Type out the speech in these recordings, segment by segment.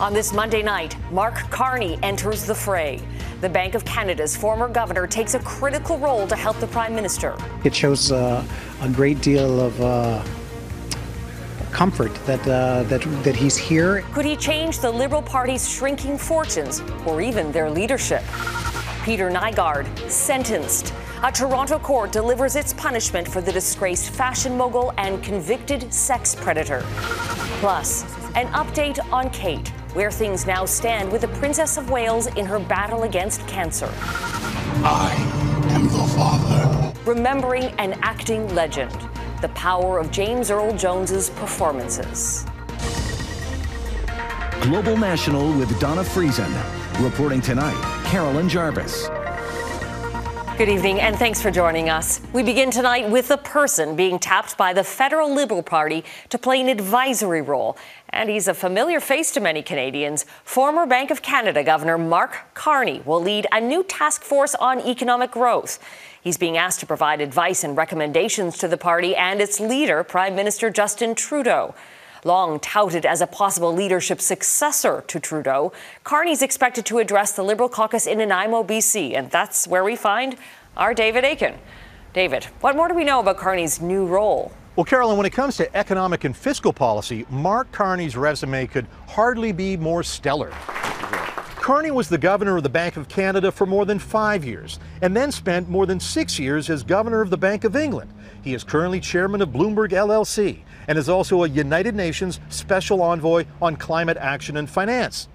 On this Monday night, Mark Carney enters the fray. The Bank of Canada's former governor takes a critical role to help the Prime Minister. It shows a great deal of comfort that he's here. Could he change the Liberal Party's shrinking fortunes or even their leadership? Peter Nygård sentenced. A Toronto court delivers its punishment for the disgraced fashion mogul and convicted sex predator. Plus, an update on Kate, where things now stand with the Princess of Wales in her battle against cancer. I am the father. Remembering an acting legend, the power of James Earl Jones's performances. Global National with Donna Friesen. Reporting tonight, Carolyn Jarvis. Good evening, and thanks for joining us. We begin tonight with a person being tapped by the federal Liberal Party to play an advisory role. And he's a familiar face to many Canadians. Former Bank of Canada Governor Mark Carney will lead a new task force on economic growth. He's being asked to provide advice and recommendations to the party and its leader, Prime Minister Justin Trudeau. Long touted as a possible leadership successor to Trudeau, Carney's expected to address the Liberal caucus in Nanaimo, BC, and that's where we find our David Akin. David, what more do we know about Carney's new role? Well, Carolyn, when it comes to economic and fiscal policy, Mark Carney's resume could hardly be more stellar. Carney was the governor of the Bank of Canada for more than 5 years, and then spent more than 6 years as governor of the Bank of England. He is currently chairman of Bloomberg LLC and is also a United Nations Special Envoy on Climate Action and Finance.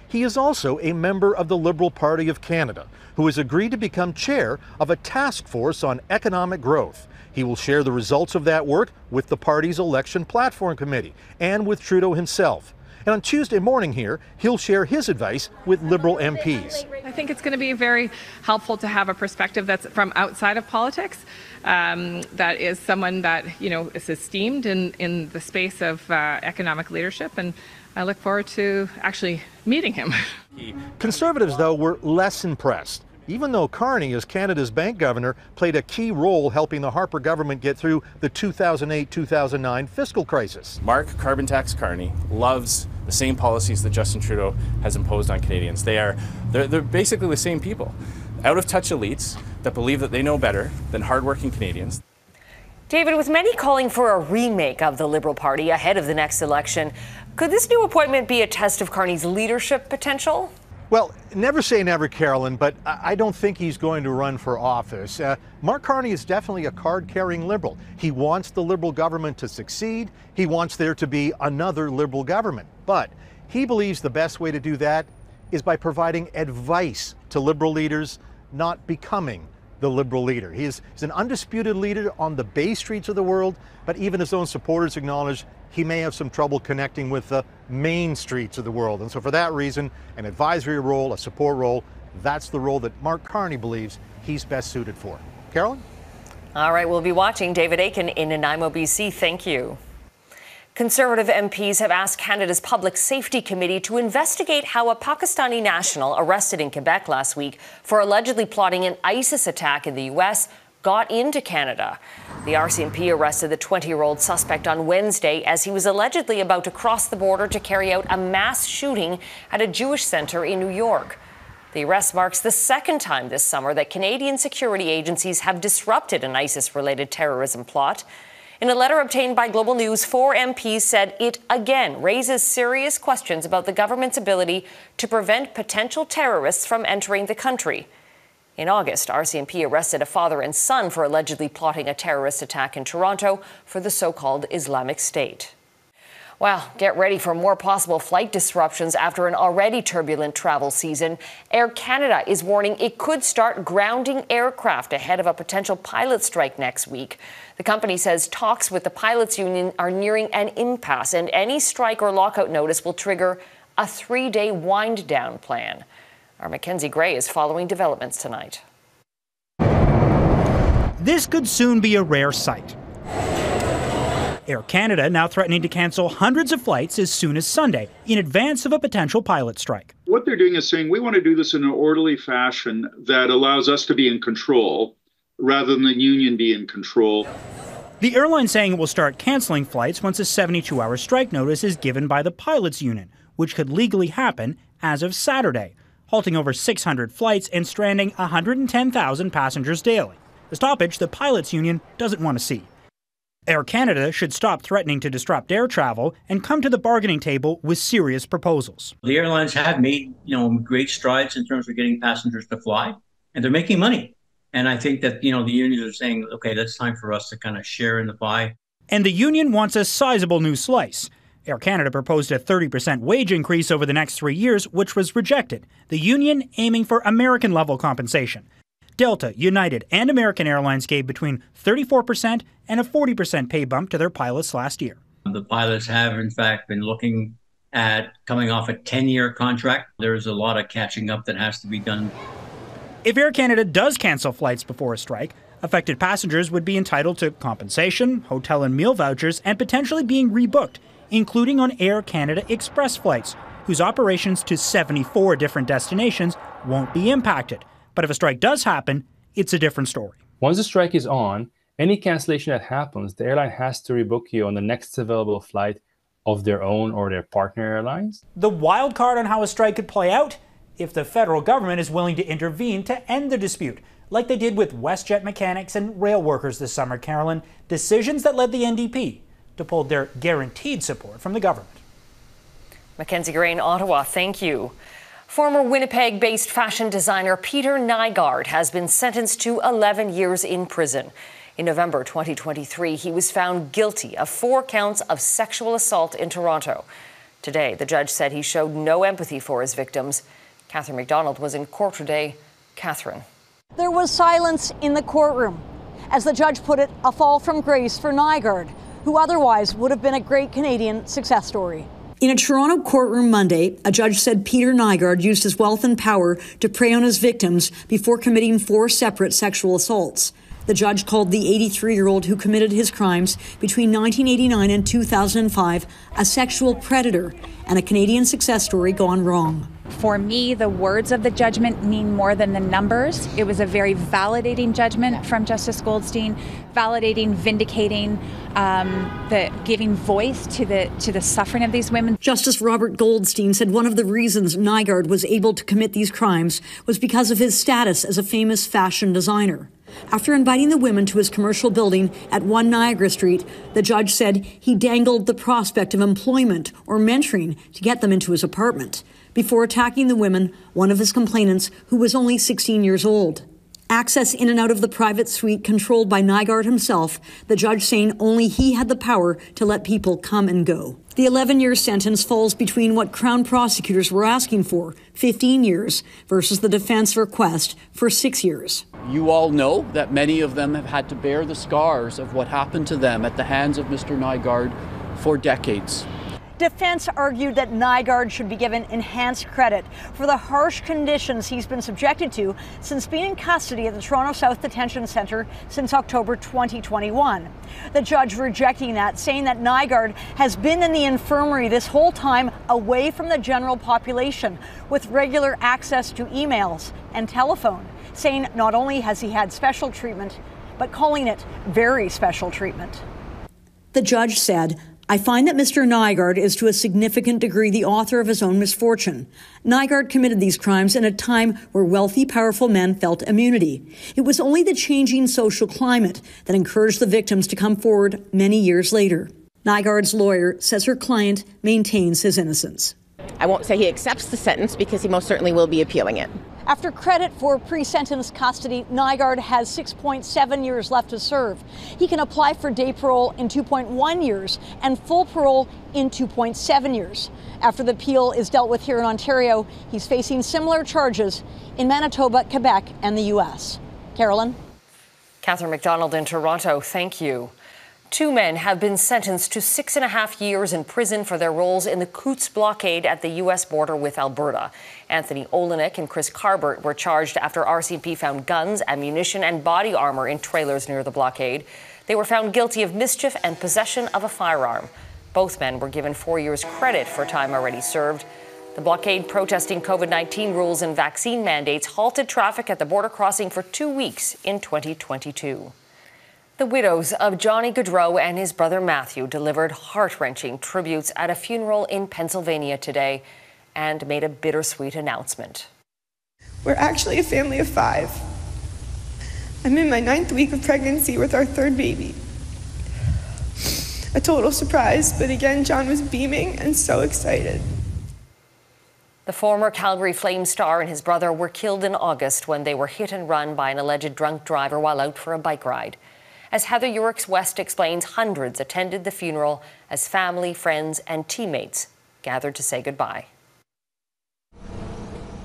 He is also a member of the Liberal Party of Canada, who has agreed to become chair of a task force on economic growth. He will share the results of that work with the party's election platform committee and with Trudeau himself. And on Tuesday morning here, he'll share his advice with Liberal MPs. I think it's going to be very helpful to have a perspective that's from outside of politics, that is someone that, is esteemed in the space of economic leadership, and I look forward to actually meeting him. Conservatives, though, were less impressed, even though Carney, as Canada's bank governor, played a key role helping the Harper government get through the 2008-2009 fiscal crisis. Mark Carbon Tax Carney loves the same policies that Justin Trudeau has imposed on Canadians. They're basically the same people. Out-of-touch elites that believe that they know better than hardworking Canadians. David, with many calling for a remake of the Liberal Party ahead of the next election, could this new appointment be a test of Carney's leadership potential? Well, never say never, Carolyn, but I don't think he's going to run for office. Mark Carney is definitely a card-carrying Liberal. He wants the Liberal government to succeed. He wants there to be another Liberal government. But he believes the best way to do that is by providing advice to Liberal leaders, not becoming the Liberal leader. He's an undisputed leader on the Bay Streets of the world, but even his own supporters acknowledge he may have some trouble connecting with the main streets of the world. And so for that reason, an advisory role, a support role, that's the role that Mark Carney believes he's best suited for. Carolyn? All right, we'll be watching. David Akin in Nanaimo, BC. Thank you. Conservative MPs have asked Canada's Public Safety Committee to investigate how a Pakistani national arrested in Quebec last week for allegedly plotting an ISIS attack in the U.S. got into Canada. The RCMP arrested the 20-year-old suspect on Wednesday as he was allegedly about to cross the border to carry out a mass shooting at a Jewish center in New York. The arrest marks the second time this summer that Canadian security agencies have disrupted an ISIS-related terrorism plot. In a letter obtained by Global News, 4 MPs said it again raises serious questions about the government's ability to prevent potential terrorists from entering the country. In August, RCMP arrested a father and son for allegedly plotting a terrorist attack in Toronto for the so-called Islamic State. Well, get ready for more possible flight disruptions after an already turbulent travel season. Air Canada is warning it could start grounding aircraft ahead of a potential pilot strike next week. The company says talks with the pilots' union are nearing an impasse, and any strike or lockout notice will trigger a 3-day wind-down plan. Our Mackenzie Gray is following developments tonight. This could soon be a rare sight. Air Canada now threatening to cancel hundreds of flights as soon as Sunday in advance of a potential pilot strike. What they're doing is saying we want to do this in an orderly fashion that allows us to be in control rather than the union be in control. The airline saying it will start canceling flights once a 72-hour strike notice is given by the pilots' union, which could legally happen as of Saturday, halting over 600 flights and stranding 110,000 passengers daily. The stoppage the pilots' union doesn't want to see. Air Canada should stop threatening to disrupt air travel and come to the bargaining table with serious proposals. The airlines have made, great strides in terms of getting passengers to fly, and they're making money. And I think that, the unions are saying, okay, that's time for us to kind of share in the pie. And the union wants a sizable new slice. Air Canada proposed a 30% wage increase over the next 3 years, which was rejected. The union aiming for American-level compensation. Delta, United, and American Airlines gave between 34% and a 40% pay bump to their pilots last year. The pilots have, in fact, been looking at coming off a 10-year contract. There's a lot of catching up that has to be done. If Air Canada does cancel flights before a strike, affected passengers would be entitled to compensation, hotel and meal vouchers, and potentially being rebooked, including on Air Canada Express flights, whose operations to 74 different destinations won't be impacted. But if a strike does happen, it's a different story. Once the strike is on, any cancellation that happens, the airline has to rebook you on the next available flight of their own or their partner airlines. The wild card on how a strike could play out, if the federal government is willing to intervene to end the dispute, like they did with WestJet mechanics and rail workers this summer, Carolyn, decisions that led the NDP to pull their guaranteed support from the government. Mackenzie Gray in Ottawa, thank you. Former Winnipeg-based fashion designer Peter Nygård has been sentenced to 11 years in prison. In November 2023, he was found guilty of 4 counts of sexual assault in Toronto. Today, the judge said he showed no empathy for his victims. Catherine McDonald was in court today. Catherine. There was silence in the courtroom. As the judge put it, a fall from grace for Nygård, who otherwise would have been a great Canadian success story. In a Toronto courtroom Monday, a judge said Peter Nygård used his wealth and power to prey on his victims before committing 4 separate sexual assaults. The judge called the 83-year-old who committed his crimes between 1989 and 2005 a sexual predator and a Canadian success story gone wrong. For me, the words of the judgment mean more than the numbers. It was a very validating judgment from Justice Goldstein, validating, vindicating, giving voice to the suffering of these women. Justice Robert Goldstein said one of the reasons Nygård was able to commit these crimes was because of his status as a famous fashion designer. After inviting the women to his commercial building at 1 Niagara Street, the judge said he dangled the prospect of employment or mentoring to get them into his apartment before attacking the women, one of his complainants, who was only 16 years old. Access in and out of the private suite controlled by Nygård himself, the judge saying only he had the power to let people come and go. The 11-year sentence falls between what Crown prosecutors were asking for, 15 years, versus the defense request for 6 years. You all know that many of them have had to bear the scars of what happened to them at the hands of Mr. Nygård for decades. Defense argued that Nygård should be given enhanced credit for the harsh conditions he's been subjected to since being in custody at the Toronto South Detention Centre since October 2021. The judge rejecting that, saying that Nygård has been in the infirmary this whole time away from the general population with regular access to emails and telephone, saying not only has he had special treatment, but calling it very special treatment. The judge said, I find that Mr. Nygård is to a significant degree the author of his own misfortune. Nygård committed these crimes in a time where wealthy, powerful men felt immunity. It was only the changing social climate that encouraged the victims to come forward many years later. Nygård's lawyer says her client maintains his innocence. I won't say he accepts the sentence because he most certainly will be appealing it. After credit for pre-sentence custody, Nygård has 6.7 years left to serve. He can apply for day parole in 2.1 years and full parole in 2.7 years. After the appeal is dealt with here in Ontario, he's facing similar charges in Manitoba, Quebec, and the U.S. Carolyn? Catherine McDonald in Toronto, thank you. 2 men have been sentenced to 6.5 years in prison for their roles in the Coutts blockade at the U.S. border with Alberta. Anthony Olenek and Chris Carbert were charged after RCMP found guns, ammunition, and body armor in trailers near the blockade. They were found guilty of mischief and possession of a firearm. Both men were given 4 years credit for time already served. The blockade, protesting COVID-19 rules and vaccine mandates, halted traffic at the border crossing for 2 weeks in 2022. The widows of Johnny Gaudreau and his brother Matthew delivered heart-wrenching tributes at a funeral in Pennsylvania today and made a bittersweet announcement. We're actually a family of 5. I'm in my 9th week of pregnancy with our 3rd baby. A total surprise, but again, John was beaming and so excited. The former Calgary Flames star and his brother were killed in August when they were hit and run by an alleged drunk driver while out for a bike ride. As Heather Urix-West explains, hundreds attended the funeral as family, friends, and teammates gathered to say goodbye.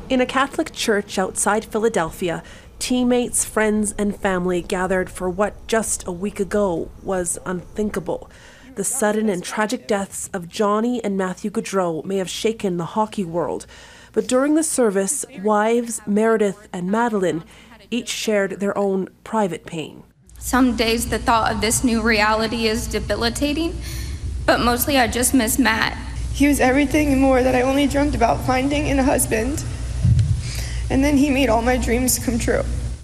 In a Catholic church outside Philadelphia, teammates, friends, and family gathered for what just a week ago was unthinkable. The sudden and tragic deaths of Johnny and Matthew Gaudreau may have shaken the hockey world, but during the service, wives Meredith and Madeline each shared their own private pain. Some days the thought of this new reality is debilitating, but mostly I just miss Matt. He was everything and more that I only dreamt about finding in a husband. And then he made all my dreams come true.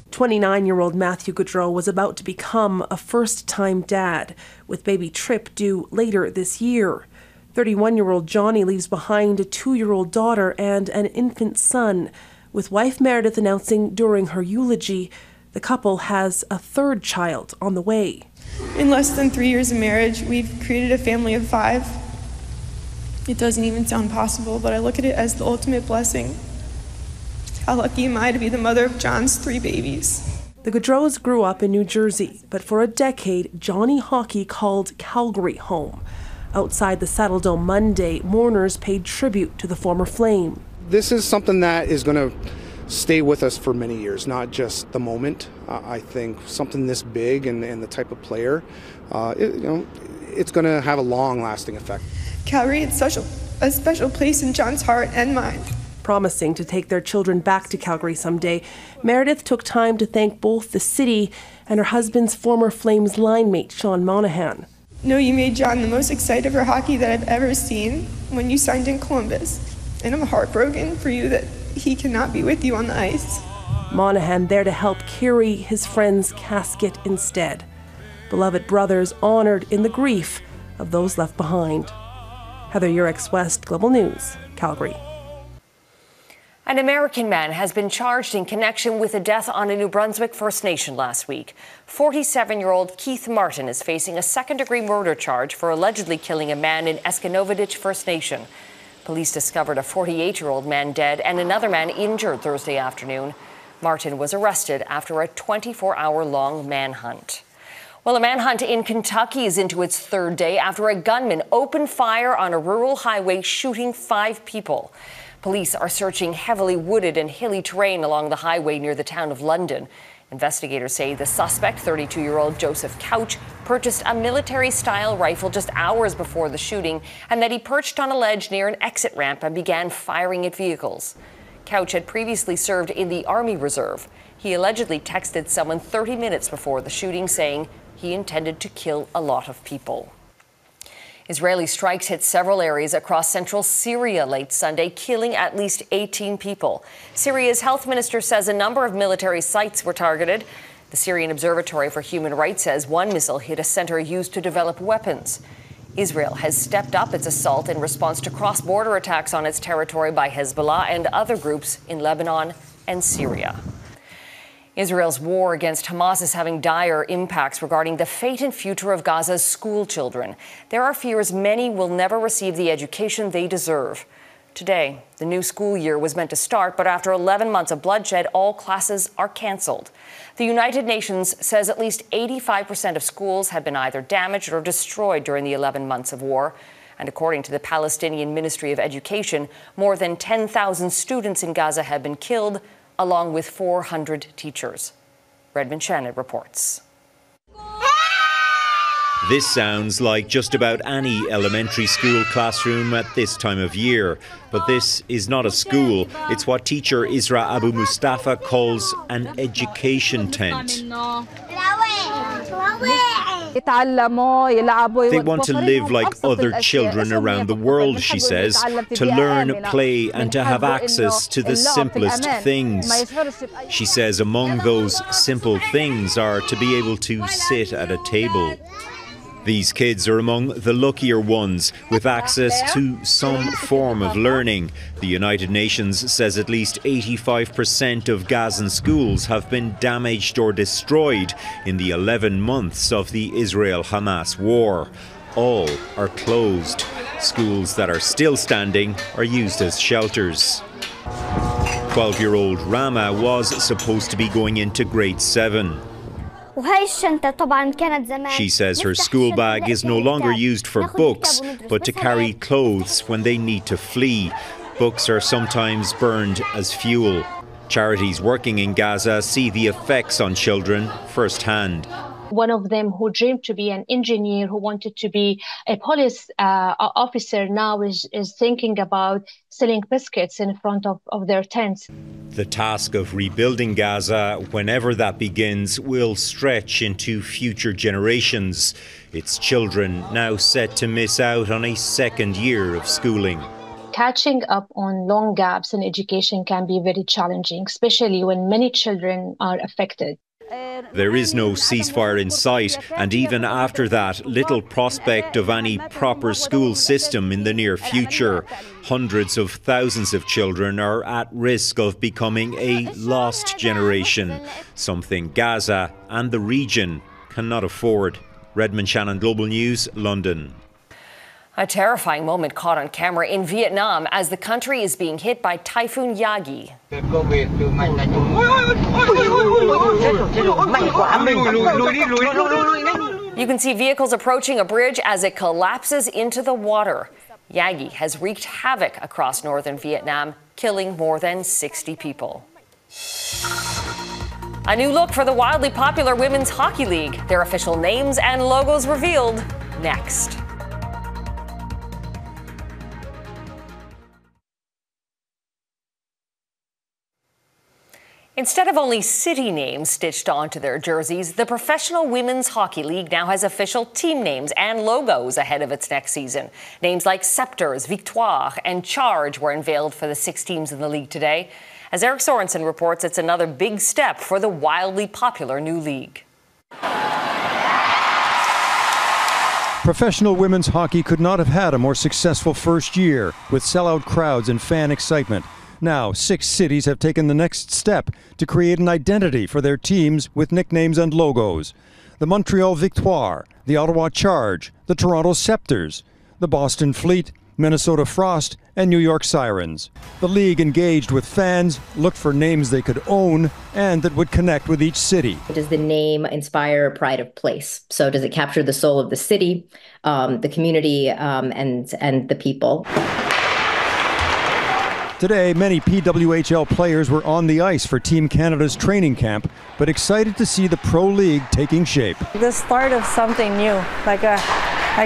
29-year-old Matthew Gaudreau was about to become a first-time dad, with baby Trip due later this year. 31-year-old Johnny leaves behind a 2-year-old daughter and an infant son, with wife Meredith announcing during her eulogy the couple has a 3rd child on the way. In less than 3 years of marriage, we've created a family of 5. It doesn't even sound possible, but I look at it as the ultimate blessing. How lucky am I to be the mother of John's 3 babies. The Gaudreaus grew up in New Jersey, but for a decade, Johnny hockey called Calgary home. Outside the Saddle Dome Monday, mourners paid tribute to the former Flame. This is something that is going to stay with us for many years, not just the moment. I think something this big and the type of player, it's going to have a long-lasting effect. Calgary is such a special place in John's heart and mind. Promising to take their children back to Calgary someday, Meredith took time to thank both the city and her husband's former Flames line mate, Sean Monahan. No, you made John the most excited for hockey that I've ever seen when you signed in Columbus. And I'm heartbroken for you that he cannot be with you on the ice. Monahan there to help carry his friend's casket instead. Beloved brothers honored in the grief of those left behind. Heather Urix-West, Global News, Calgary. An American man has been charged in connection with a death on a New Brunswick First Nation last week. 47-year-old Keith Martin is facing a second-degree murder charge for allegedly killing a man in Eskenovitich First Nation. Police discovered a 48-year-old man dead and another man injured Thursday afternoon. Martin was arrested after a 24-hour-long manhunt. Well, a manhunt in Kentucky is into its 3rd day after a gunman opened fire on a rural highway, shooting 5 people. Police are searching heavily wooded and hilly terrain along the highway near the town of London. Investigators say the suspect, 32-year-old Joseph Couch, purchased a military-style rifle just hours before the shooting and that he perched on a ledge near an exit ramp and began firing at vehicles. Couch had previously served in the Army Reserve. He allegedly texted someone 30 minutes before the shooting saying he intended to kill a lot of people. Israeli strikes hit several areas across central Syria late Sunday, killing at least 18 people. Syria's health minister says a number of military sites were targeted. The Syrian Observatory for Human Rights says one missile hit a center used to develop weapons. Israel has stepped up its assault in response to cross-border attacks on its territory by Hezbollah and other groups in Lebanon and Syria. Israel's war against Hamas is having dire impacts regarding the fate and future of Gaza's school children. There are fears many will never receive the education they deserve. Today, the new school year was meant to start, but after 11 months of bloodshed, all classes are canceled. The United Nations says at least 85% of schools have been either damaged or destroyed during the 11 months of war. And according to the Palestinian Ministry of Education, more than 10,000 students in Gaza have been killed, along with 400 teachers. Redmond Shannon reports. This sounds like just about any elementary school classroom at this time of year. But this is not a school. It's what teacher Isra Abu Mustafa calls an education tent. They want to live like other children around the world, she says, to learn, play and to have access to the simplest things. She says among those simple things are to be able to sit at a table. These kids are among the luckier ones with access to some form of learning. The United Nations says at least 85% of Gazan schools have been damaged or destroyed in the 11 months of the Israel-Hamas war. All are closed. Schools that are still standing are used as shelters. 12-year-old Rama was supposed to be going into grade 7. She says her school bag is no longer used for books, but to carry clothes when they need to flee. Books are sometimes burned as fuel. Charities working in Gaza see the effects on children firsthand. One of them who dreamed to be an engineer, who wanted to be a police officer, now is thinking about selling biscuits in front of their tents. The task of rebuilding Gaza, whenever that begins, will stretch into future generations. Its children now set to miss out on a second year of schooling. Catching up on long gaps in education can be very challenging, especially when many children are affected. There is no ceasefire in sight, and even after that, little prospect of any proper school system in the near future. Hundreds of thousands of children are at risk of becoming a lost generation, something Gaza and the region cannot afford. Redmond Shannon, Global News, London. A terrifying moment caught on camera in Vietnam as the country is being hit by Typhoon Yagi. You can see vehicles approaching a bridge as it collapses into the water. Yagi has wreaked havoc across northern Vietnam, killing more than 60 people. A new look for the wildly popular Women's Hockey League. Their official names and logos revealed next. Instead of only city names stitched onto their jerseys, the Professional Women's Hockey League now has official team names and logos ahead of its next season. Names like Scepters, Victoire and Charge were unveiled for the 6 teams in the league today. As Eric Sorensen reports, it's another big step for the wildly popular new league. Professional women's hockey could not have had a more successful first year with sellout crowds and fan excitement. Now, 6 cities have taken the next step to create an identity for their teams with nicknames and logos. The Montreal Victoire, the Ottawa Charge, the Toronto Scepters, the Boston Fleet, Minnesota Frost, and New York Sirens. The league engaged with fans, looked for names they could own and that would connect with each city. Does the name inspire pride of place? So does it capture the soul of the city, the community, and the people? Today, many PWHL players were on the ice for Team Canada's training camp, but excited to see the Pro League taking shape. The start of something new. Like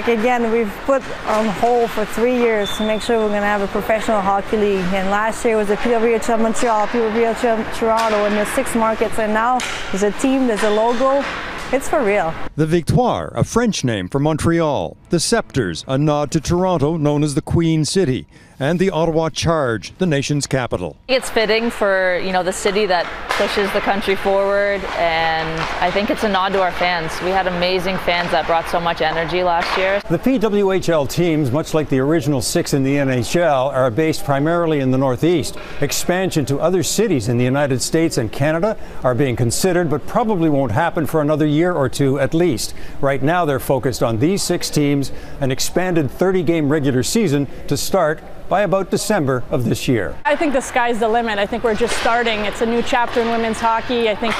again, we've put on hold for 3 years to make sure we're going to have a professional hockey league. And last year was a PWHL Montreal, PWHL Toronto, and the 6 markets. And now there's a team, there's a logo. It's for real. The Victoire, a French name for Montreal. The Scepters, a nod to Toronto, known as the Queen City. And the Ottawa Charge, the nation's capital. It's fitting for, the city that pushes the country forward, and I think it's a nod to our fans. We had amazing fans that brought so much energy last year. The PWHL teams, much like the original 6 in the NHL, are based primarily in the Northeast. Expansion to other cities in the United States and Canada are being considered, but probably won't happen for another year or 2 at least. Right now they're focused on these 6 teams, an expanded 30-game regular season to start by about December of this year. I think the sky's the limit. I think we're just starting. It's a new chapter in women's hockey. I think,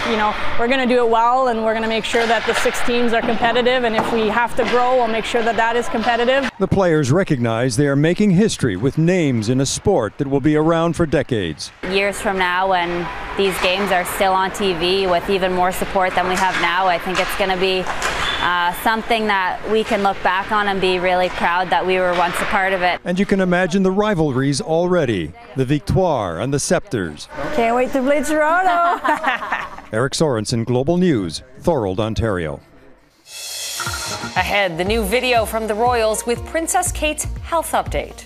we're going to do it well, and we're going to make sure that the 6 teams are competitive, and if we have to grow, we'll make sure that that is competitive. The players recognize they are making history with names in a sport that will be around for decades. Years from now, when these games are still on TV with even more support than we have now, I think it's going to be something that we can look back on and be really proud that we were once a part of it. And you can imagine the rivalries already. The Victoire and the Scepters. Can't wait to play Toronto. Eric Sorensen, Global News, Thorold, Ontario. Ahead, the new video from the Royals with Princess Kate's health update.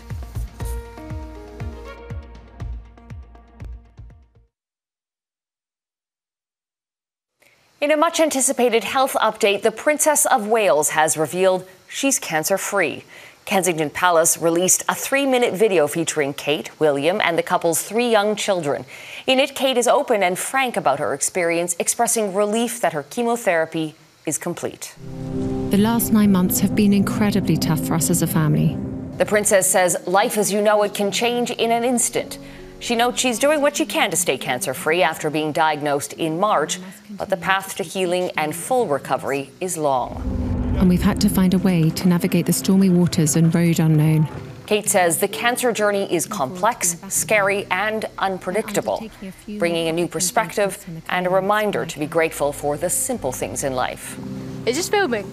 In a much-anticipated health update, the Princess of Wales has revealed she's cancer-free. Kensington Palace released a 3-minute video featuring Kate, William, and the couple's 3 young children. In it, Kate is open and frank about her experience, expressing relief that her chemotherapy is complete. The last 9 months have been incredibly tough for us as a family. The princess says life as you know it can change in an instant. She notes she's doing what she can to stay cancer-free after being diagnosed in March, but the path to healing and full recovery is long. And we've had to find a way to navigate the stormy waters and road unknown. Kate says the cancer journey is complex, scary, and unpredictable, bringing a new perspective and a reminder to be grateful for the simple things in life. Is this filming?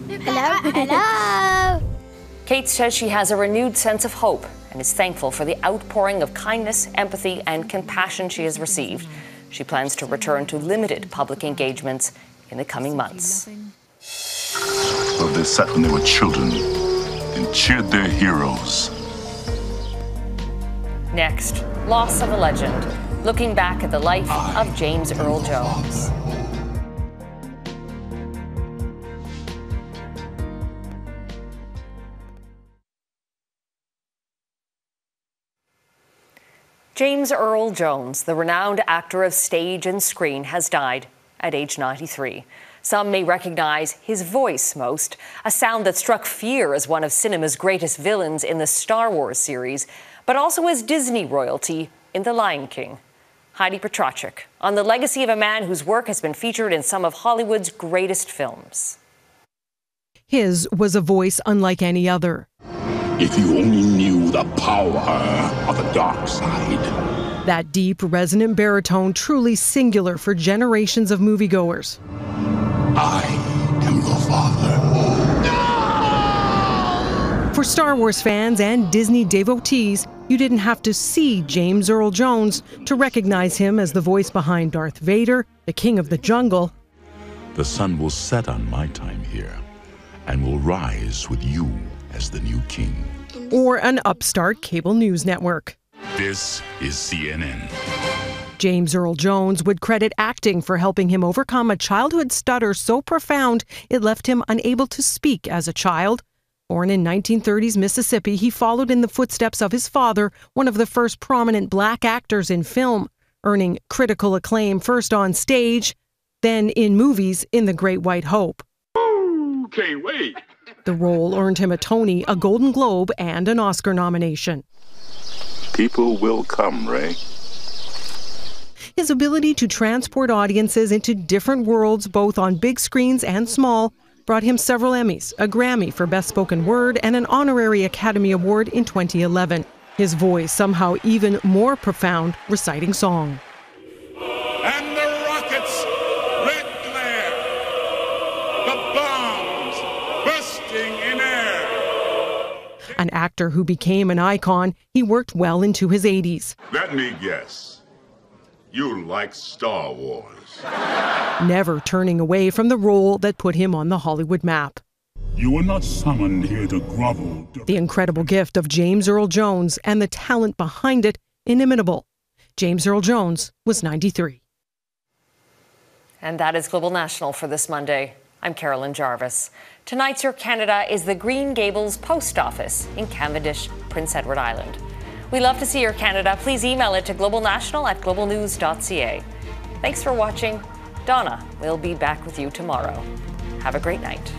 Hello? Hello? Kate says she has a renewed sense of hope and is thankful for the outpouring of kindness, empathy, and compassion she has received. She plans to return to limited public engagements in the coming months. So they sat when they were children and cheered their heroes. Next, loss of a legend, looking back at the life of James Earl Jones. James Earl Jones, the renowned actor of stage and screen, has died at age 93. Some may recognize his voice most, a sound that struck fear as one of cinema's greatest villains in the Star Wars series, but also as Disney royalty in The Lion King. Heidi Petracek on the legacy of a man whose work has been featured in some of Hollywood's greatest films. His was a voice unlike any other. If you only knew the power of the dark side. That deep, resonant baritone truly singular for generations of moviegoers. I am your father. No! For Star Wars fans and Disney devotees, you didn't have to see James Earl Jones to recognize him as the voice behind Darth Vader, the King of the Jungle. The sun will set on my time here and will rise with you as the new king. Or an upstart cable news network. This is CNN. James Earl Jones would credit acting for helping him overcome a childhood stutter so profound it left him unable to speak as a child. Born in 1930s Mississippi, he followed in the footsteps of his father, one of the first prominent black actors in film, earning critical acclaim first on stage, then in movies in The Great White Hope. Ooh, can't wait. The role earned him a Tony, a Golden Globe, and an Oscar nomination. People will come, Ray. His ability to transport audiences into different worlds, both on big screens and small, brought him several Emmys, a Grammy for Best Spoken Word, and an honorary Academy Award in 2011. His voice somehow even more profound, reciting song. And the rockets, red glare, the bombs bursting in air. An actor who became an icon, he worked well into his 80s. Let me guess. You like Star Wars. Never turning away from the role that put him on the Hollywood map. You were not summoned here to grovel. The incredible gift of James Earl Jones and the talent behind it, inimitable. James Earl Jones was 93. And that is Global National for this Monday. I'm Carolyn Jarvis. Tonight's Your Canada is the Green Gables Post Office in Cavendish, Prince Edward Island. We love to see your Canada. Please email it to globalnational@globalnews.ca. Thanks for watching. Donna will be back with you tomorrow. Have a great night.